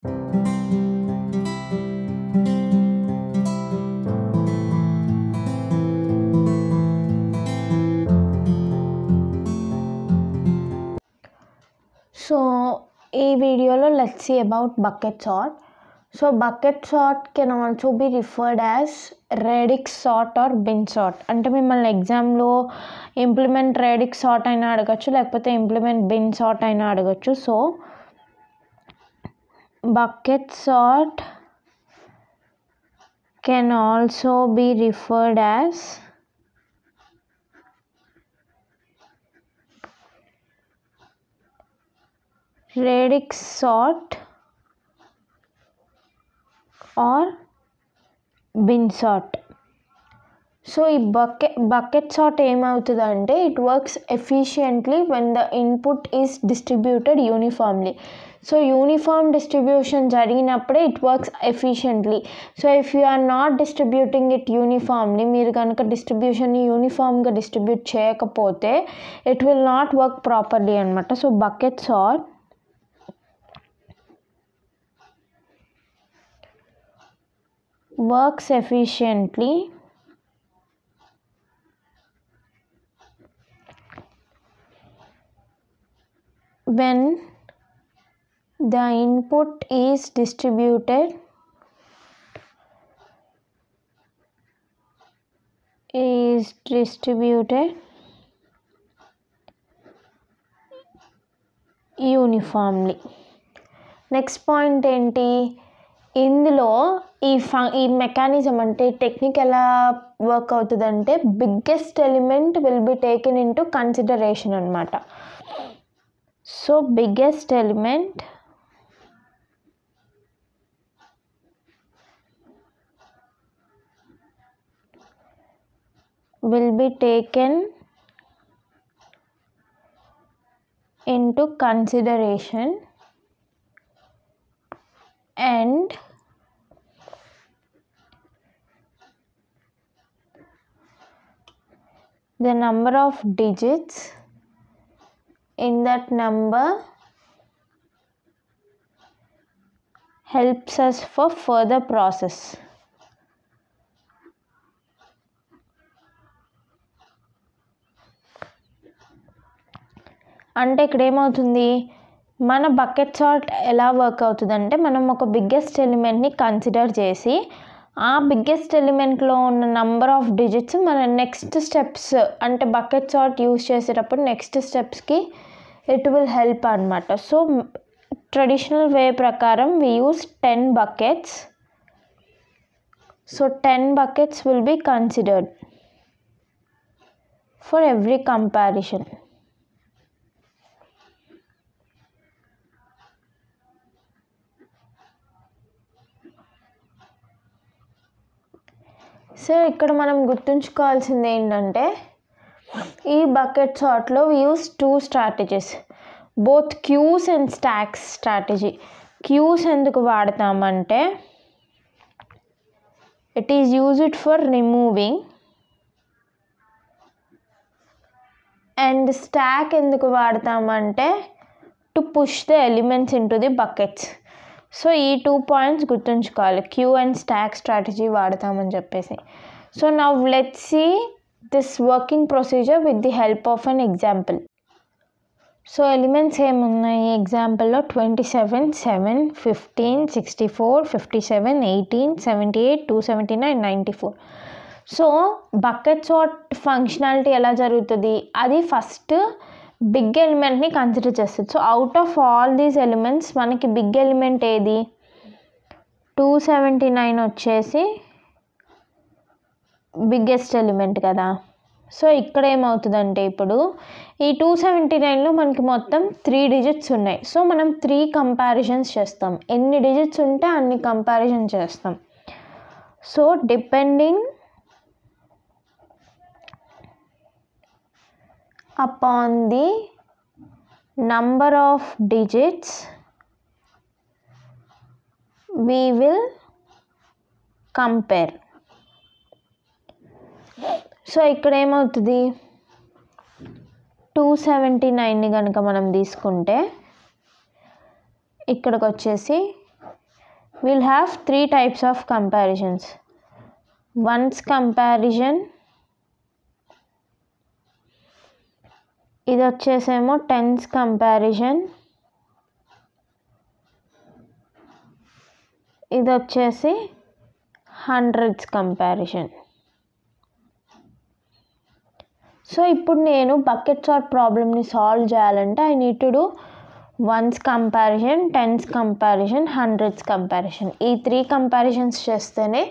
So ఈ వీడియోలో let's see about bucket sort. So bucket sort can also be referred as radix sort or bin sort. అంటే మిమ్మల్ని ఎగ్జామ్లో implement radix sort అయినా అడగచ్చు, లేకపోతే ఇంప్లిమెంట్ బిన్ సార్ట్ అయినా అడగచ్చు. So bucket sort can also be referred as radix sort or bin sort. So ఈ bucket sort ఏమవుతుందంటే it works efficiently when the input is distributed uniformly. So uniform distribution జరిగినప్పుడే it works efficiently. So if you are not distributing it uniformly, మీరు కనుక డిస్ట్రిబ్యూషన్ని యూనిఫామ్గా distribute చేయకపోతే it will not work properly అనమాట. So bucket sort works efficiently when the input is distributed uniformly. Next point ఏంటి, ఇందులో ఈ మెకానిజం అంటే టెక్నిక్ ఎలా వర్క్ అవుతుందంటే biggest element will be taken into consideration అనమాట. So biggest element will be taken into consideration and the number of digits in that number helps us for further process. అంటే ఇక్కడ ఏమవుతుంది, మన bucket sort ఎలా work అవుతుందంటే మనం ఒక biggest ఎలిమెంట్ని consider చేసి ఆ బిగ్గెస్ట్ ఎలిమెంట్లో ఉన్న నంబర్ ఆఫ్ డిజిట్స్ మన నెక్స్ట్ స్టెప్స్ అంటే బకెట్ సార్ట్ యూజ్ చేసేటప్పుడు నెక్స్ట్ స్టెప్స్కి ఇట్ విల్ హెల్ప్ అనమాట. సో ట్రెడిషనల్ వే ప్రకారం we use 10 buckets. So 10 buckets will be considered for every comparison. So ఇక్కడ మనం గుర్తుంచుకోవాల్సింది ఏంటంటే ఈ బకెట్ సార్ట్లో we use 2 strategies, both queues and stacks strategy. Queues ఎందుకు వాడతామంటే it is used for removing, and stack ఎందుకు వాడతామంటే to push the elements into the buckets. So ఈ 2 పాయింట్స్ గుర్తుంచుకోవాలి, క్యూ అండ్ స్టాక్ స్ట్రాటజీ వాడతామని చెప్పేసి. So now let's see this working procedure with the help of an example. So elements ఏమున్నాయి ఎగ్జాంపుల్లో 27, 7, 15, 64, 57, 18, 78, 279, 94. So bucket sort functionality ఎలా జరుగుతుంది, అది first big ఎలిమెంట్ని కన్సిడర్ చేస్తుంది. So out of all these elements మనకి బిగ్ ఎలిమెంట్ ఏది, 279 వచ్చేసి బిగ్గెస్ట్ ఎలిమెంట్ కదా. సో ఇక్కడ ఏమవుతుందంటే ఇప్పుడు ఈ 279లో మనకి మొత్తం 3 digits ఉన్నాయి. సో మనం 3 కంపారిజన్స్ చేస్తాం, ఎన్ని డిజిట్స్ ఉంటే అన్ని కంపారిజన్ చేస్తాం. So depending upon the number of digits we will compare. So ఇక్కడ ఏమవుతుంది 279ని కనుక మనం తీసుకుంటే ఇక్కడికి వచ్చేసి we'll have 3 types of comparisons. Ones comparison, ఇది వచ్చేసేమో టెన్స్ కంపారిజన్, ఇది వచ్చేసి హండ్రెడ్స్ కంపారిజన్. సో ఇప్పుడు నేను బకెట్ సార్ట్ ప్రాబ్లమ్ని సాల్వ్ చేయాలంటే I need to do ones comparison, tens comparison, hundreds comparison. ఈ 3 కంపారిజన్స్ చేస్తేనే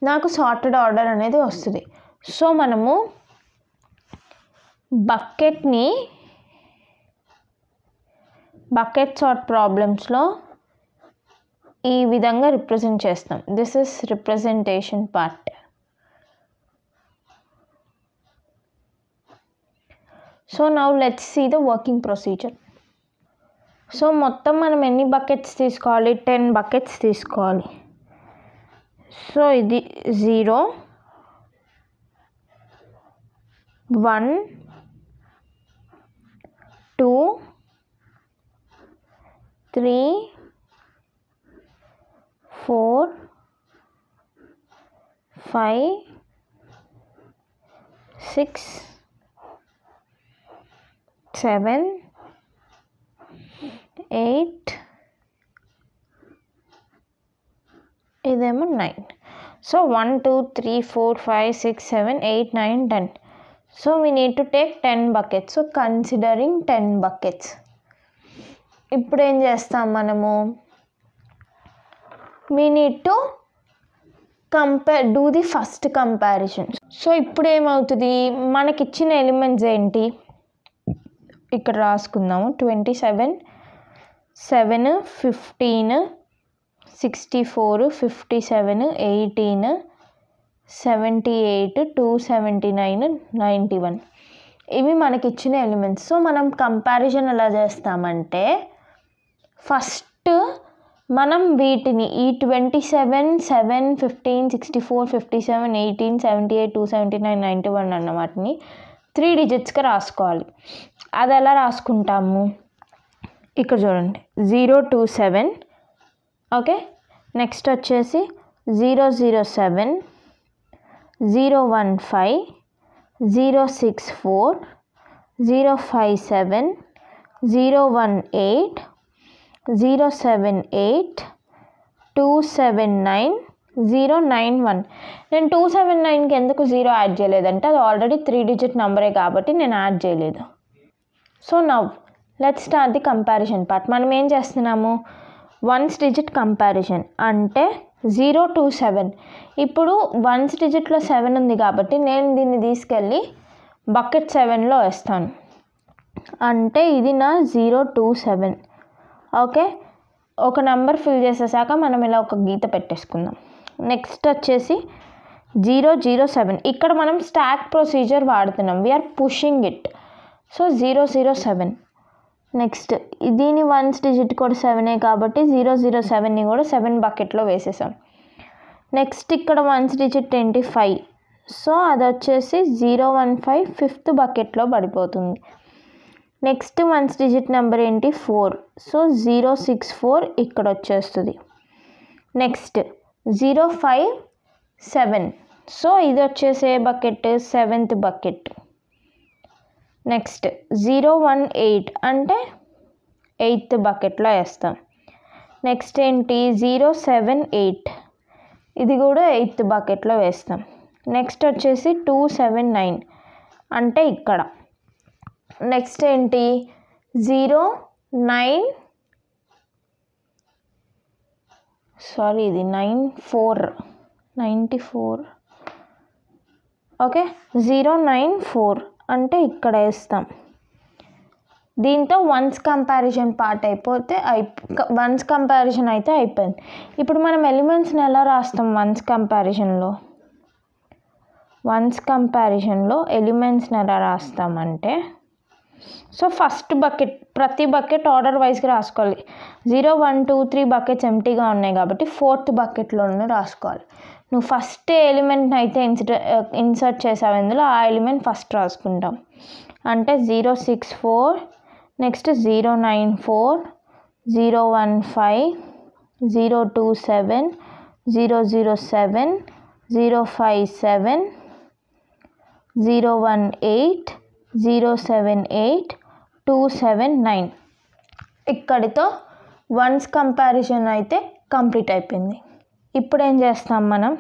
నాకు సార్టెడ్ ఆర్డర్ అనేది వస్తుంది. సో మనము బకెట్ సార్ట్ ప్రాబ్లమ్స్లో ఈ విధంగా రిప్రజెంట్ చేస్తాం. This is representation part. So now let's see the working procedure. So మొత్తం మనం ఎన్ని బకెట్స్ తీసుకోవాలి? 10 బకెట్స్ తీసుకోవాలి. సో ఇది 0, 1, 2, 3, 4, 5, 6, 7, 8, ఇదేమో 9. So 1, 2, 3, 4, 5, 6, 7, 8, 9, 10. So we need to take 10 buckets. So considering 10 buckets, ఇప్పుడు ఏం చేస్తాం మనము? we need to do the first comparison. So ఇప్పుడు ఏమవుతుంది? మనకి ఇచ్చిన ఎలిమెంట్స్ ఏంటి ఇక్కడ రాసుకుందాము. 27, 7, 15, 64, 57, 18, 78, 279, 91 ఇవి మనకి ఇచ్చిన ఎలిమెంట్స్. సో మనం కంపారిజన్ ఎలా చేస్తామంటే ఫస్ట్ మనం వీటిని ఈ 27, 7, 15, 64, 57, 18, 78, 279, 91 అన్న వాటిని 3 డిజిట్స్గా రాసుకోవాలి. అది ఎలా రాసుకుంటాము? ఇక్కడ చూడండి, 027, ఓకే. నెక్స్ట్ వచ్చేసి 007, 015, 064, 057, 018, 078, 279, 091. నేను 279కి ఎందుకు 0 యాడ్ చేయలేదంటే అది ఆల్రెడీ 3 డిజిట్ నెంబరే కాబట్టి నేను యాడ్ చేయలేదు. So now let's start the comparison part. మనం ఏం చేస్తున్నాము? వన్స్ డిజిట్ కంపారిజన్ అంటే 0 to 7. ఇప్పుడు వన్స్ డిజిట్లో 7 ఉంది కాబట్టి నేను దీన్ని తీసుకెళ్ళి బకెట్ 7లో వేస్తాను. అంటే ఇది నా 0 to 7. ఓకే, ఒక నెంబర్ ఫిల్ చేసేసాక మనం ఇలా ఒక గీత పెట్టేసుకుందాం. నెక్స్ట్ వచ్చేసి 007. ఇక్కడ మనం స్టాక్ ప్రొసీజర్ వాడుతున్నాం. We are pushing it. So 007. Next దీని వన్స్ డిజిట్ కూడా 7 కాబట్టి 007ని కూడా 7 బకెట్లో వేసేసాం. నెక్స్ట్ ఇక్కడ వన్స్ డిజిట్ 25. సో అది వచ్చేసి 015 5th బకెట్లో పడిపోతుంది. నెక్స్ట్ వన్స్ డిజిట్ నెంబర్ ఏంటి? 4. సో 064 ఇక్కడ వచ్చేస్తుంది. నెక్స్ట్ 057. సో ఇది వచ్చేసే బకెట్ 7th బకెట్. నెక్స్ట్ 018 అంటే 8th బకెట్లో వేస్తాం. నెక్స్ట్ ఏంటి? 078. ఇది కూడా 8th బకెట్లో వేస్తాం. నెక్స్ట్ వచ్చేసి 279 అంటే ఇక్కడ. నెక్స్ట్ ఏంటి? 94. ఓకే, 094 అంటే ఇక్కడ వేస్తాం. దీంతో వన్స్ కంపారిజన్ పార్ట్ అయిపోతే వన్స్ కంపారిజన్ అయితే అయిపోయింది. ఇప్పుడు మనం ఎలిమెంట్స్ని ఎలా రాస్తాం? వన్స్ కంపారిజన్లో ఎలిమెంట్స్ని ఎలా రాస్తామంటే సో ఫస్ట్ బకెట్, ప్రతి బకెట్ ఆర్డర్ వైజ్గా రాసుకోవాలి. 0, 1, 2, 3 బకెట్స్ ఎంటీగా ఉన్నాయి కాబట్టి 4th బకెట్లోనే రాసుకోవాలి. నువ్వు ఫస్ట్ ఎలిమెంట్ని అయితే ఇన్సర్ట్ చేసావు ఇందులో, ఆ ఎలిమెంట్ ఫస్ట్ రాసుకుంటాం. అంటే 064, నెక్స్ట్ 094, 015, 027 007 057 018 078 279. ఇక్కడితో వన్స్ కంపారిజన్ అయితే కంప్లీట్ అయిపోయింది. ఇప్పుడు ఏం చేస్తాం, మనం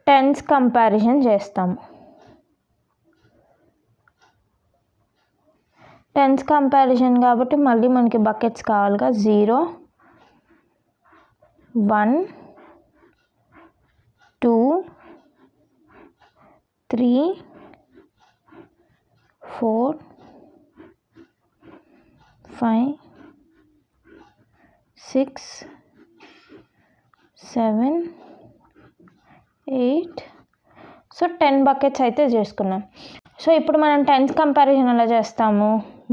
టెన్స్ కంపారిజన్ చేస్తాము. టెన్స్ కంపారిజన్ కాబట్టి మళ్ళీ మనకి బకెట్స్ కావాలిగా. 0 1 2 3 4 5 6 7 8. సో 10 బకెట్స్ అయితే చేసుకున్నాం. సో ఇప్పుడు మనం టెన్స్ కంపారిజన్ ఎలా చేస్తాము,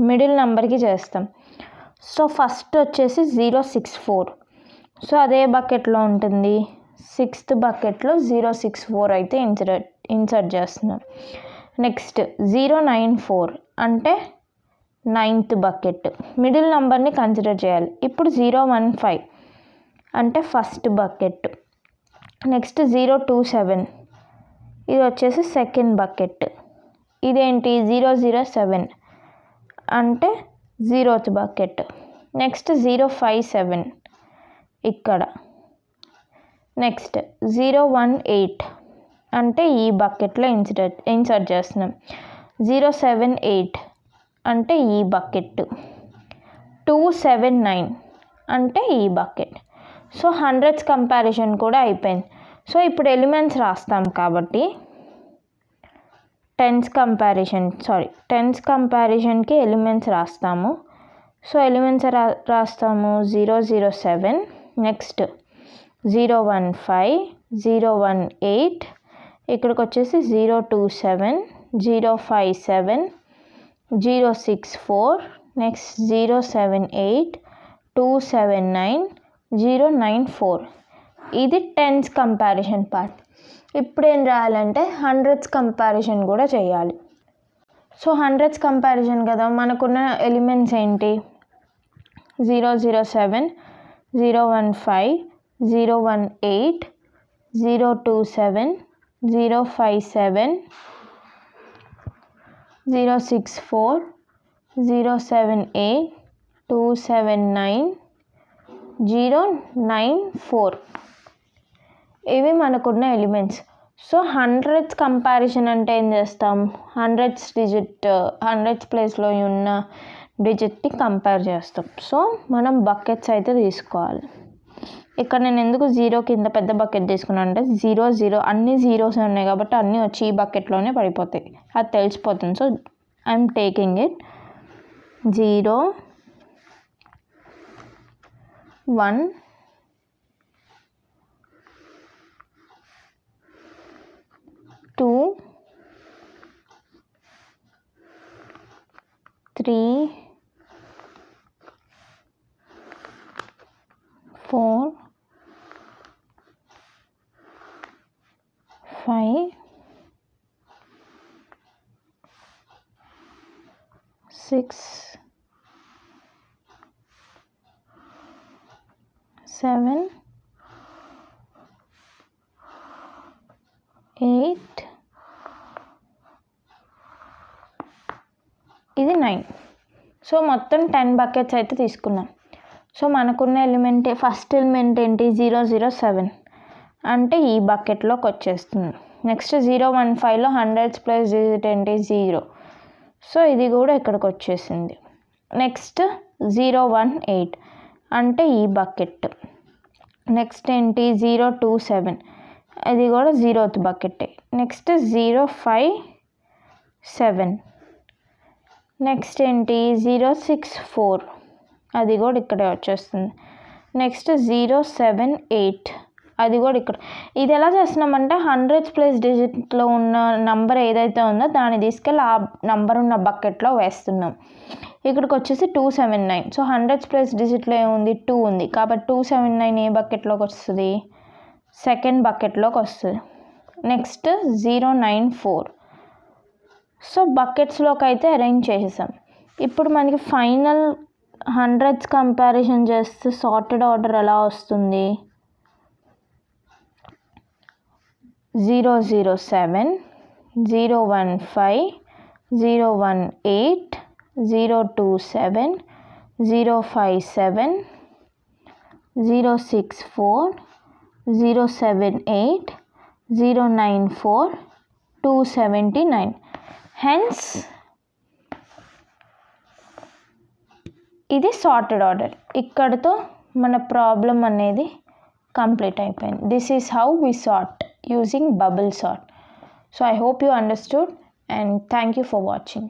మిడిల్ నెంబర్కి చేస్తాం. సో ఫస్ట్ వచ్చేసి 064. సో అదే బకెట్లో ఉంటుంది. 6th బకెట్లో 064 అయితే ఇన్సర్ట్ చేస్తున్నాం. నెక్స్ట్ 094 అంటే 9th బకెట్, మిడిల్ నెంబర్ని కన్సిడర్ చేయాలి. ఇప్పుడు 015 అంటే ఫస్ట్ బకెట్. నెక్స్ట్ 027 ఇది వచ్చేసి సెకండ్ బకెట్. ఇదేంటి 007 అంటే 0th బకెట్. నెక్స్ట్ 057 ఇక్కడ. నెక్స్ట్ 018 అంటే ఈ బకెట్లో ఇన్సర్ట్ చేస్తున్నాం. 078 అంటే ఈ బకెట్. 279 అంటే ఈ బకెట్. సో 100s కంపారిజన్ కూడా అయిపోయింది. సో ఇప్పుడు ఎలిమెంట్స్ రాస్తాం కాబట్టి టెన్స్ కంపారిజన్కి ఎలిమెంట్స్ రాస్తాము. సో ఎలిమెంట్స్ రాస్తాము 007, నెక్స్ట్ 015 018, ఇక్కడికి వచ్చేసి 027 057 064, నెక్స్ట్ 078 279 094. ఇది టెన్స్ కంపారిజన్ పార్ట్. ఇప్పుడు ఏం రాయాలంటే 100s కంపారిజన్ కూడా చేయాలి. సో 100s కంపారిజన్ కదా, మనకున్న ఎలిమెంట్స్ ఏంటి, 007 015 018 027 057 064 078 279 094. ఇవి మనకున్న ఎలిమెంట్స్. సో 100s కంపారిజన్ అంటే ఏం చేస్తాం, 100s ప్లేస్లో ఉన్న డిజిట్ని కంపేర్ చేస్తాం. సో మనం బకెట్స్ అయితే తీసుకోవాలి. ఇక్కడ నేను ఎందుకు 0 కింద పెద్ద బకెట్ తీసుకున్నాను అంటే 0 0 అన్ని జీరోస్ ఉన్నాయి కాబట్టి అన్నీ వచ్చి ఈ బకెట్లోనే పడిపోతాయి, అది తెలిసిపోతుంది. సో ఐఎమ్ టేకింగ్ ఇట్ 0 1 2 3 4 5 6 7 8 ఇది 9. సో మొత్తం 10 బకెట్స్ అయితే తీసుకున్నాం. సో మనకున్న ఎలిమెంట్ ఫస్ట్ ఎలిమెంట్ ఏంటి 007 అంటే ఈ బకెట్లోకి వచ్చేస్తుంది. నెక్స్ట్ 015లో 100s ప్లస్ డిజిట్ ఏంటి 0. సో ఇది కూడా ఇక్కడికి వచ్చేసింది. నెక్స్ట్ 018 అంటే ఈ బకెట్. నెక్స్ట్ ఏంటి 027 అది కూడా 0th బకెట్. నెక్స్ట్ 057 నెక్స్ట్ ఏంటి 064 అది కూడా ఇక్కడే వచ్చేస్తుంది. నెక్స్ట్ 078 అది కూడా ఇక్కడ. ఇది ఎలా చేస్తున్నామంటే 100s ప్లస్ డిజిట్లో ఉన్న నంబర్ ఏదైతే ఉందో దాన్ని తీసుకెళ్ళి ఆ నంబర్ ఉన్న బకెట్లో వేస్తున్నాం. ఇక్కడికి వచ్చేసి 279. సో 100s ప్లస్ డిజిట్లో ఏముంది 2 ఉంది కాబట్టి 279 ఏ బకెట్లోకి వస్తుంది, సెకండ్ బకెట్లోకి వస్తుంది. నెక్స్ట్ 094. సో బకెట్స్లోకి అయితే అరేంజ్ చేసేసాం. ఇప్పుడు మనకి ఫైనల్ హండ్రెడ్స్ కంపారిజన్ చేస్తే సార్టెడ్ ఆర్డర్ ఎలా వస్తుంది? 007, 015, 018, 027, 057, 064, 078, 094, 279. హెన్స్ ఇది సార్టెడ్ ఆర్డర్. ఇక్కడతో మన ప్రాబ్లం అనేది కంప్లీట్ అయిపోయింది. This is how we sort using bubble sort. So I hope you understood and thank you for watching.